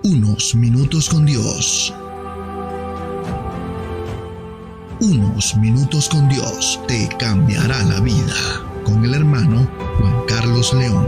Unos minutos con Dios. Unos minutos con Dios te cambiará la vida. Con el hermano Juan Carlos León.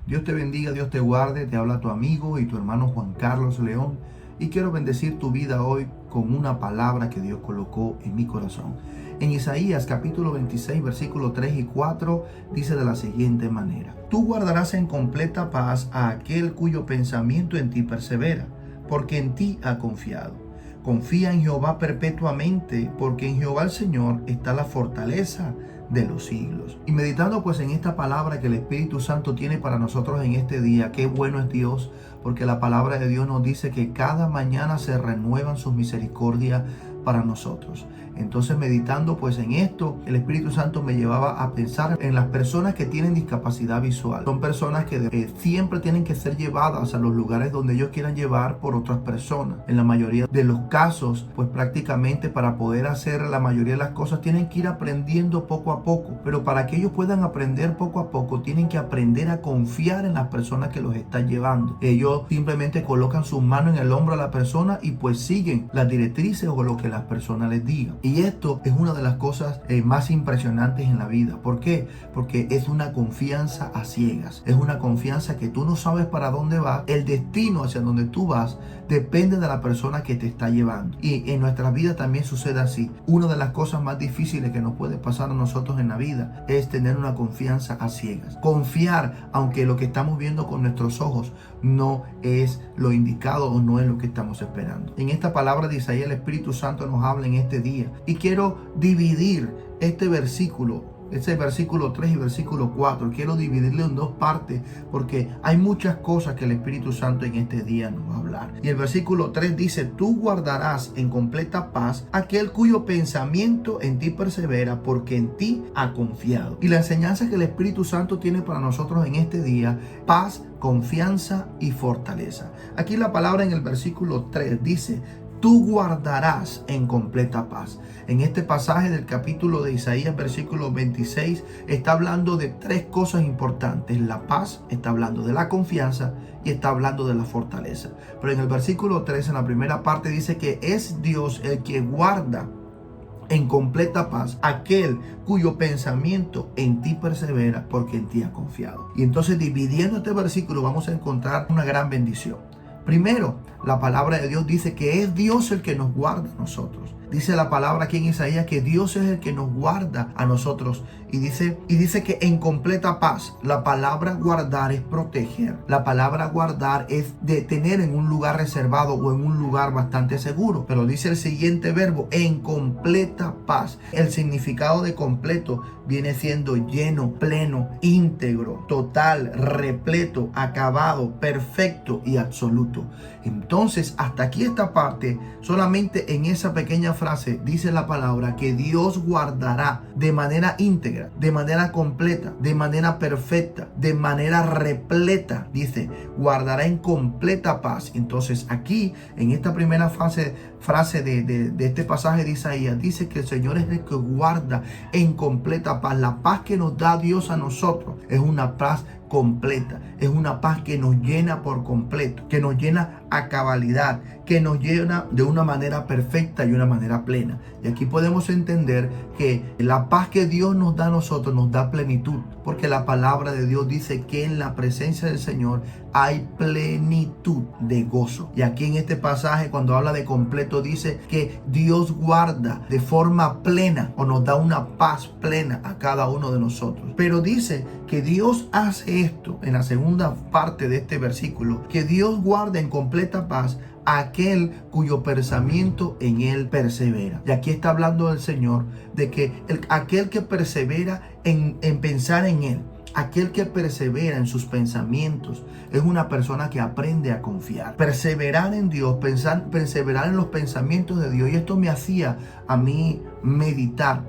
Dios te bendiga, Dios te guarde. Te habla tu amigo y tu hermano Juan Carlos León. Y quiero bendecir tu vida hoy con una palabra que Dios colocó en mi corazón. En Isaías capítulo 26, versículos 3 y 4 dice de la siguiente manera: Tú guardarás en completa paz a aquel cuyo pensamiento en ti persevera, porque en ti ha confiado. Confía en Jehová perpetuamente, porque en Jehová el Señor está la fortaleza de los siglos. Y meditando pues en esta palabra que el Espíritu Santo tiene para nosotros en este día, qué bueno es Dios, porque la palabra de Dios nos dice que cada mañana se renuevan sus misericordias para nosotros. Entonces, meditando pues en esto, el Espíritu Santo me llevaba a pensar en las personas que tienen discapacidad visual. Son personas que siempre tienen que ser llevadas a los lugares donde ellos quieran llevar por otras personas. En la mayoría de los casos, pues prácticamente para poder hacer la mayoría de las cosas tienen que ir aprendiendo poco a poco. Pero para que ellos puedan aprender poco a poco, tienen que aprender a confiar en las personas que los están llevando. Ellos simplemente colocan su mano en el hombro a la persona y pues siguen las directrices o lo que las personas les digan. Y esto es una de las cosas más impresionantes en la vida. ¿Por qué? Porque es una confianza a ciegas. Es una confianza que tú no sabes para dónde vas. El destino hacia donde tú vas depende de la persona que te está llevando. Y en nuestra vida también sucede así. Una de las cosas más difíciles que nos puede pasar a nosotros en la vida es tener una confianza a ciegas. Confiar, aunque lo que estamos viendo con nuestros ojos no es lo indicado o no es lo que estamos esperando. En esta palabra de Isaías, el Espíritu Santo nos habla en este día. Y quiero dividir este versículo, ese versículo 3 y versículo 4, quiero dividirlo en dos partes porque hay muchas cosas que el Espíritu Santo en este día nos va a hablar. Y el versículo 3 dice: Tú guardarás en completa paz aquel cuyo pensamiento en ti persevera, porque en ti ha confiado. Y la enseñanza que el Espíritu Santo tiene para nosotros en este día: paz, confianza y fortaleza. Aquí la palabra en el versículo 3 dice: Tú guardarás en completa paz. En este pasaje del capítulo de Isaías, versículo 26, está hablando de tres cosas importantes. La paz, está hablando de la confianza y está hablando de la fortaleza. Pero en el versículo 3, en la primera parte, dice que es Dios el que guarda en completa paz aquel cuyo pensamiento en ti persevera, porque en ti ha confiado. Y entonces, dividiendo este versículo, vamos a encontrar una gran bendición. Primero, la palabra de Dios dice que es Dios el que nos guarda a nosotros. Dice la palabra aquí en Isaías que Dios es el que nos guarda a nosotros. Y dice que en completa paz. La palabra guardar es proteger. La palabra guardar es de tener en un lugar reservado o en un lugar bastante seguro. Pero dice el siguiente verbo: en completa paz. El significado de completo viene siendo lleno, pleno, íntegro, total, repleto, acabado, perfecto y absoluto. Entonces, hasta aquí esta parte, solamente en esa pequeña frase dice la palabra que Dios guardará de manera íntegra, de manera completa, de manera perfecta, de manera repleta. Dice, guardará en completa paz. Entonces, aquí, en esta primera frase de este pasaje de Isaías, dice que el Señor es el que guarda en completa paz. La paz que nos da Dios a nosotros es una paz completa, es una paz que nos llena por completo, que nos llena a cabalidad, que nos llena de una manera perfecta y una manera plena. Y aquí podemos entender que la paz que Dios nos da a nosotros nos da plenitud, porque la palabra de Dios dice que en la presencia del Señor hay plenitud de gozo. Y aquí en este pasaje, cuando habla de completo, dice que Dios guarda de forma plena o nos da una paz plena a cada uno de nosotros. Pero dice que Dios hace esto en la segunda parte de este versículo, que Dios guarda en completa paz a aquel cuyo pensamiento en él persevera. Y aquí está hablando el Señor de que aquel que persevera en pensar en él, aquel que persevera en sus pensamientos, es una persona que aprende a confiar. Perseverar en Dios, perseverar en los pensamientos de Dios. Y esto me hacía a mí meditar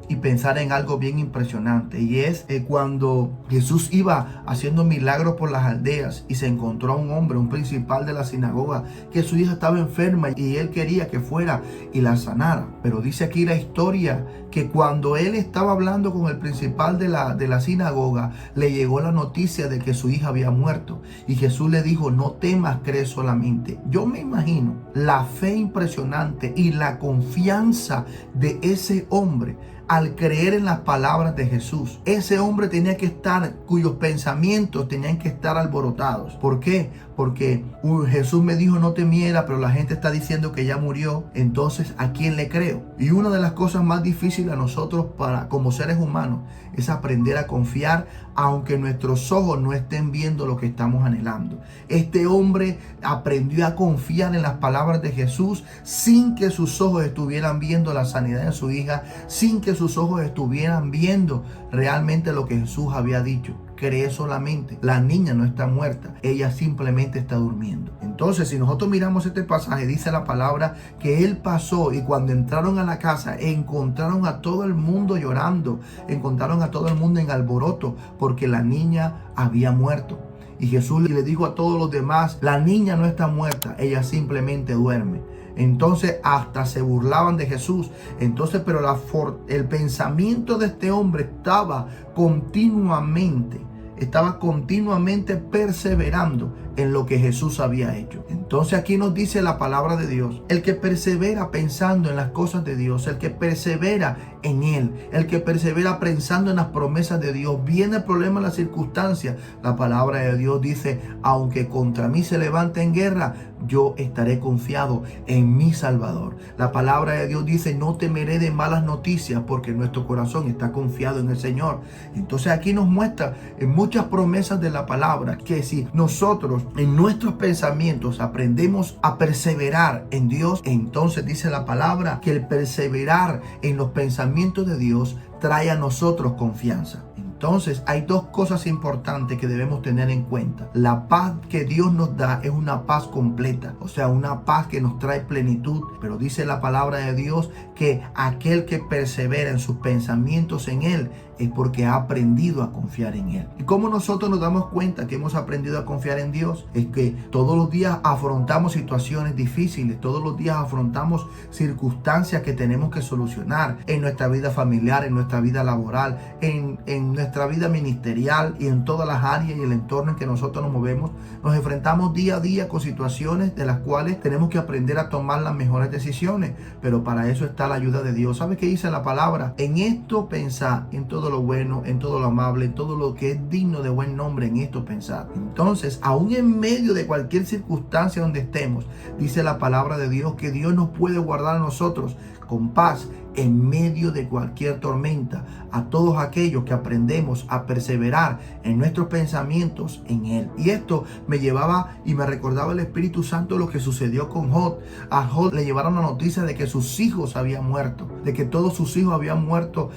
y pensar en algo bien impresionante, y es cuando Jesús iba haciendo milagros por las aldeas y se encontró a un hombre, un principal de la sinagoga, que su hija estaba enferma y él quería que fuera y la sanara. Pero dice aquí la historia que cuando él estaba hablando con el principal de la sinagoga, le llegó la noticia de que su hija había muerto, y Jesús le dijo: no temas, cree solamente. Yo me imagino la fe impresionante y la confianza de ese hombre al creer en las palabras de Jesús. Ese hombre tenía que estar, cuyos pensamientos tenían que estar alborotados. ¿Por qué? Porque Jesús me dijo no temiera, pero la gente está diciendo que ya murió. Entonces, ¿a quién le creo? Y una de las cosas más difíciles a nosotros como seres humanos es aprender a confiar, aunque nuestros ojos no estén viendo lo que estamos anhelando. Este hombre aprendió a confiar en las palabras de Jesús sin que sus ojos estuvieran viendo la sanidad de su hija, sin que sus ojos estuvieran viendo realmente lo que Jesús había dicho. Cree solamente, la niña no está muerta, ella simplemente está durmiendo. Entonces, si nosotros miramos este pasaje, dice la palabra que él pasó, y cuando entraron a la casa encontraron a todo el mundo llorando, encontraron a todo el mundo en alboroto porque la niña había muerto. Y Jesús le dijo a todos los demás: la niña no está muerta, ella simplemente duerme. Entonces hasta se burlaban de Jesús. Entonces, pero el pensamiento de este hombre estaba continuamente perseverando en lo que Jesús había hecho. Entonces aquí nos dice la palabra de Dios: el que persevera pensando en las cosas de Dios, el que persevera en Él, el que persevera pensando en las promesas de Dios, viene el problema, las circunstancias, la palabra de Dios dice: aunque contra mí se levante en guerra, yo estaré confiado en mi Salvador. La palabra de Dios dice: no temeré de malas noticias, porque nuestro corazón está confiado en el Señor. Entonces aquí nos muestra en muchas promesas de la palabra que si nosotros en nuestros pensamientos aprendemos a perseverar en Dios, entonces dice la palabra que el perseverar en los pensamientos de Dios trae a nosotros confianza. Entonces hay dos cosas importantes que debemos tener en cuenta. La paz que Dios nos da es una paz completa, o sea, una paz que nos trae plenitud. Pero dice la palabra de Dios que aquel que persevera en sus pensamientos en Él es porque ha aprendido a confiar en Él. ¿Y cómo nosotros nos damos cuenta que hemos aprendido a confiar en Dios? Es que todos los días afrontamos situaciones difíciles, todos los días afrontamos circunstancias que tenemos que solucionar en nuestra vida familiar, en nuestra vida laboral, en nuestra vida ministerial y en todas las áreas y el entorno en que nosotros nos movemos. Nos enfrentamos día a día con situaciones de las cuales tenemos que aprender a tomar las mejores decisiones, pero para eso está la ayuda de Dios. ¿Sabe qué dice la palabra? En esto pensar, en todo lo bueno, en todo lo amable, en todo lo que es digno de buen nombre, en esto pensar. Entonces, aún en medio de cualquier circunstancia donde estemos, dice la palabra de Dios que Dios nos puede guardar a nosotros con paz en medio de cualquier tormenta, a todos aquellos que aprendemos a perseverar en nuestros pensamientos en Él. Y esto me llevaba y me recordaba el Espíritu Santo lo que sucedió con Job. A Job le llevaron la noticia de que sus hijos habían muerto, de que todos sus hijos habían muerto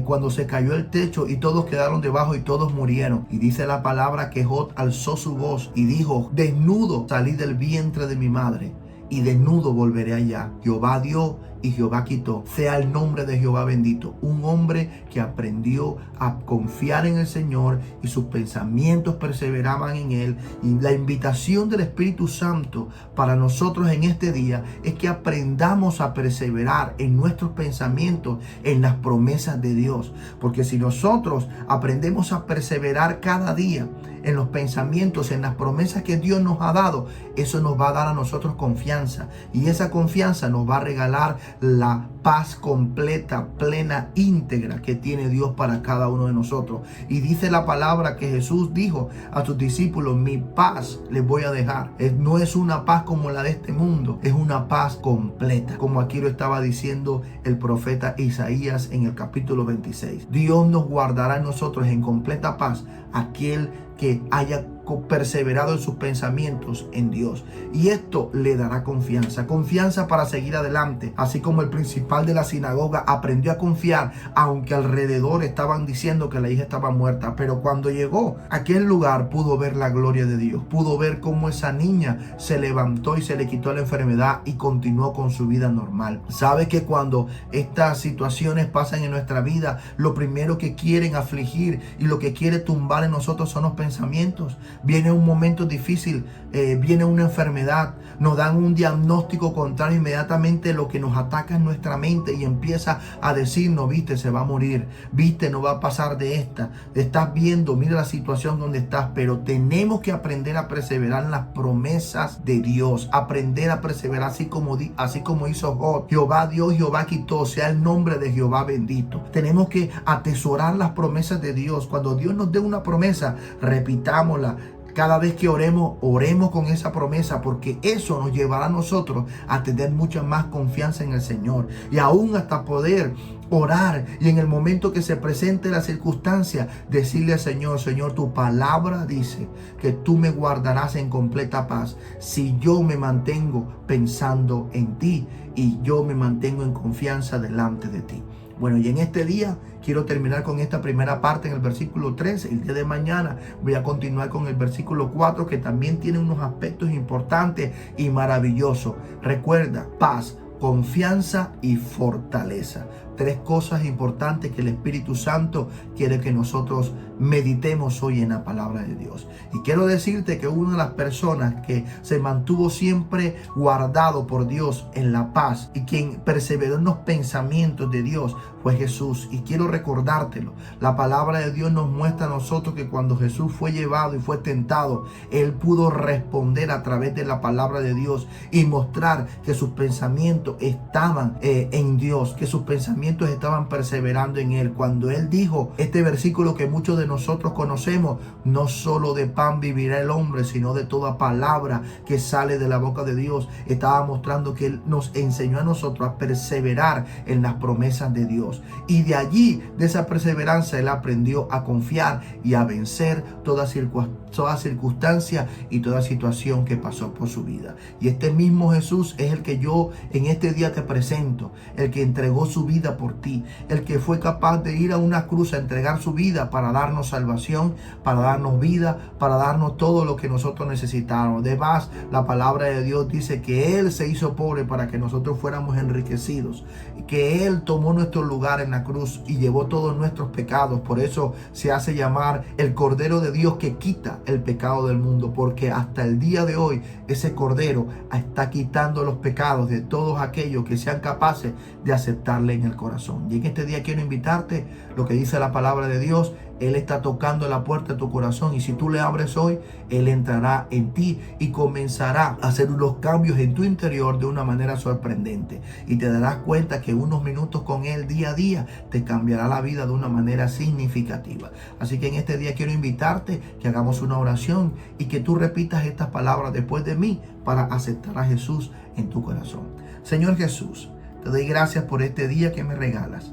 cuando se cayó el techo, y todos quedaron debajo y todos murieron. Y dice la palabra que Job alzó su voz y dijo: desnudo salí del vientre de mi madre, y desnudo volveré allá. Jehová dio y Jehová quitó. Sea el nombre de Jehová bendito. Un hombre que aprendió a confiar en el Señor y sus pensamientos perseveraban en Él. Y la invitación del Espíritu Santo para nosotros en este día es que aprendamos a perseverar en nuestros pensamientos, en las promesas de Dios. Porque si nosotros aprendemos a perseverar cada día en los pensamientos, en las promesas que Dios nos ha dado, eso nos va a dar a nosotros confianza, y esa confianza nos va a regalar la paz completa, plena, íntegra que tiene Dios para cada uno de nosotros. Y dice la palabra que Jesús dijo a sus discípulos: mi paz les voy a dejar. No es una paz como la de este mundo, es una paz completa, como aquí lo estaba diciendo el profeta Isaías en el capítulo 26. Dios nos guardará en nosotros en completa paz aquel que haya perseverado en sus pensamientos en Dios. Y esto le dará confianza para seguir adelante. Así como el principal de la sinagoga aprendió a confiar, aunque alrededor estaban diciendo que la hija estaba muerta. Pero cuando llegó a aquel lugar pudo ver la gloria de Dios. Pudo ver cómo esa niña se levantó y se le quitó la enfermedad y continuó con su vida normal. Sabe que cuando estas situaciones pasan en nuestra vida, lo primero que quieren afligir y lo que quiere tumbar en nosotros son los pensamientos. Viene un momento difícil, viene una enfermedad, nos dan un diagnóstico contrario, inmediatamente lo que nos ataca es nuestra mente y empieza a decirnos, viste, se va a morir, viste, no va a pasar de esta, estás viendo, mira la situación donde estás. Pero tenemos que aprender a perseverar en las promesas de Dios, aprender a perseverar así como hizo Job. Jehová dio, Jehová quitó, sea el nombre de Jehová bendito. Tenemos que atesorar las promesas de Dios. Cuando Dios nos dé una promesa, repitámosla. Cada vez que oremos con esa promesa, porque eso nos llevará a nosotros a tener mucha más confianza en el Señor. Y aún hasta poder orar y en el momento que se presente la circunstancia, decirle al Señor, Señor, tu palabra dice que tú me guardarás en completa paz si yo me mantengo pensando en ti y yo me mantengo en confianza delante de ti. Bueno, y en este día quiero terminar con esta primera parte en el versículo 3. El día de mañana voy a continuar con el versículo 4, que también tiene unos aspectos importantes y maravillosos. Recuerda, paz, confianza y fortaleza. Tres cosas importantes que el Espíritu Santo quiere que nosotros meditemos hoy en la palabra de Dios. Y quiero decirte que una de las personas que se mantuvo siempre guardado por Dios en la paz y quien perseveró en los pensamientos de Dios fue Jesús. Y quiero recordártelo. La palabra de Dios nos muestra a nosotros que cuando Jesús fue llevado y fue tentado, Él pudo responder a través de la palabra de Dios y mostrar que sus pensamientos estaban en Dios, que sus pensamientos estaban perseverando en Él. Cuando Él dijo este versículo que muchos de nosotros conocemos, no solo de pan vivirá el hombre, sino de toda palabra que sale de la boca de Dios, estaba mostrando que Él nos enseñó a nosotros a perseverar en las promesas de Dios. Y de allí, de esa perseverancia, Él aprendió a confiar y a vencer toda circunstancia y toda situación que pasó por su vida. Y este mismo Jesús es el que yo en este día te presento, el que entregó su vida por ti, el que fue capaz de ir a una cruz a entregar su vida para darnos salvación, para darnos vida, para darnos todo lo que nosotros necesitábamos. Además, la palabra de Dios dice que Él se hizo pobre para que nosotros fuéramos enriquecidos, que Él tomó nuestro lugar en la cruz y llevó todos nuestros pecados. Por eso se hace llamar el Cordero de Dios que quita el pecado del mundo, porque hasta el día de hoy ese Cordero está quitando los pecados de todos aquellos que sean capaces de aceptarle en el corazón. Y en este día quiero invitarte, lo que dice la palabra de Dios, Él está tocando la puerta de tu corazón, y si tú le abres hoy, Él entrará en ti y comenzará a hacer unos cambios en tu interior de una manera sorprendente, y te darás cuenta que unos minutos con Él día a día te cambiará la vida de una manera significativa. Así que en este día quiero invitarte que hagamos una oración y que tú repitas estas palabras después de mí para aceptar a Jesús en tu corazón. Señor Jesús, te doy gracias por este día que me regalas.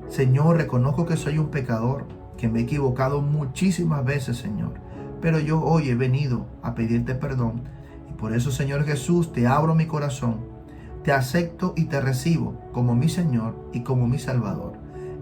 Señor, reconozco que soy un pecador, que me he equivocado muchísimas veces, Señor. Pero yo hoy he venido a pedirte perdón. Y por eso, Señor Jesús, te abro mi corazón. Te acepto y te recibo como mi Señor y como mi Salvador.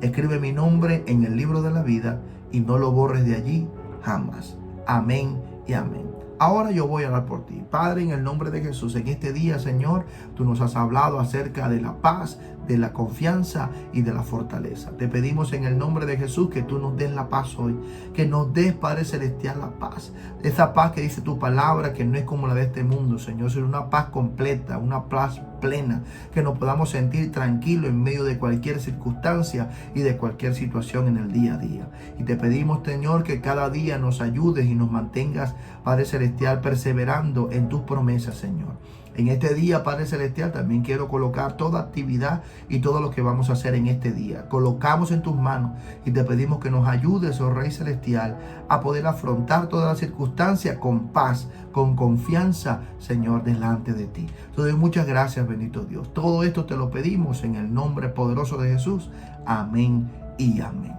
Escribe mi nombre en el libro de la vida y no lo borres de allí jamás. Amén y amén. Ahora yo voy a orar por ti. Padre, en el nombre de Jesús, en este día, Señor, tú nos has hablado acerca de la paz, de la confianza y de la fortaleza. Te pedimos en el nombre de Jesús que tú nos des la paz hoy, que nos des, Padre Celestial, la paz. Esa paz que dice tu palabra, que no es como la de este mundo, Señor, sino una paz completa, una paz plena, que nos podamos sentir tranquilos en medio de cualquier circunstancia y de cualquier situación en el día a día. Y te pedimos, Señor, que cada día nos ayudes y nos mantengas, Padre Celestial, perseverando en tus promesas, Señor. En este día, Padre Celestial, también quiero colocar toda actividad y todo lo que vamos a hacer en este día. Colocamos en tus manos y te pedimos que nos ayudes, oh Rey Celestial, a poder afrontar todas las circunstancias con paz, con confianza, Señor, delante de ti. Te doy muchas gracias, bendito Dios. Todo esto te lo pedimos en el nombre poderoso de Jesús. Amén y amén.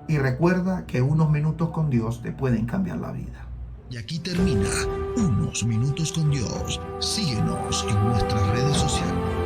Y recuerda que unos minutos con Dios te pueden cambiar la vida. Y aquí termina Unos Minutos con Dios. Síguenos en nuestras redes sociales.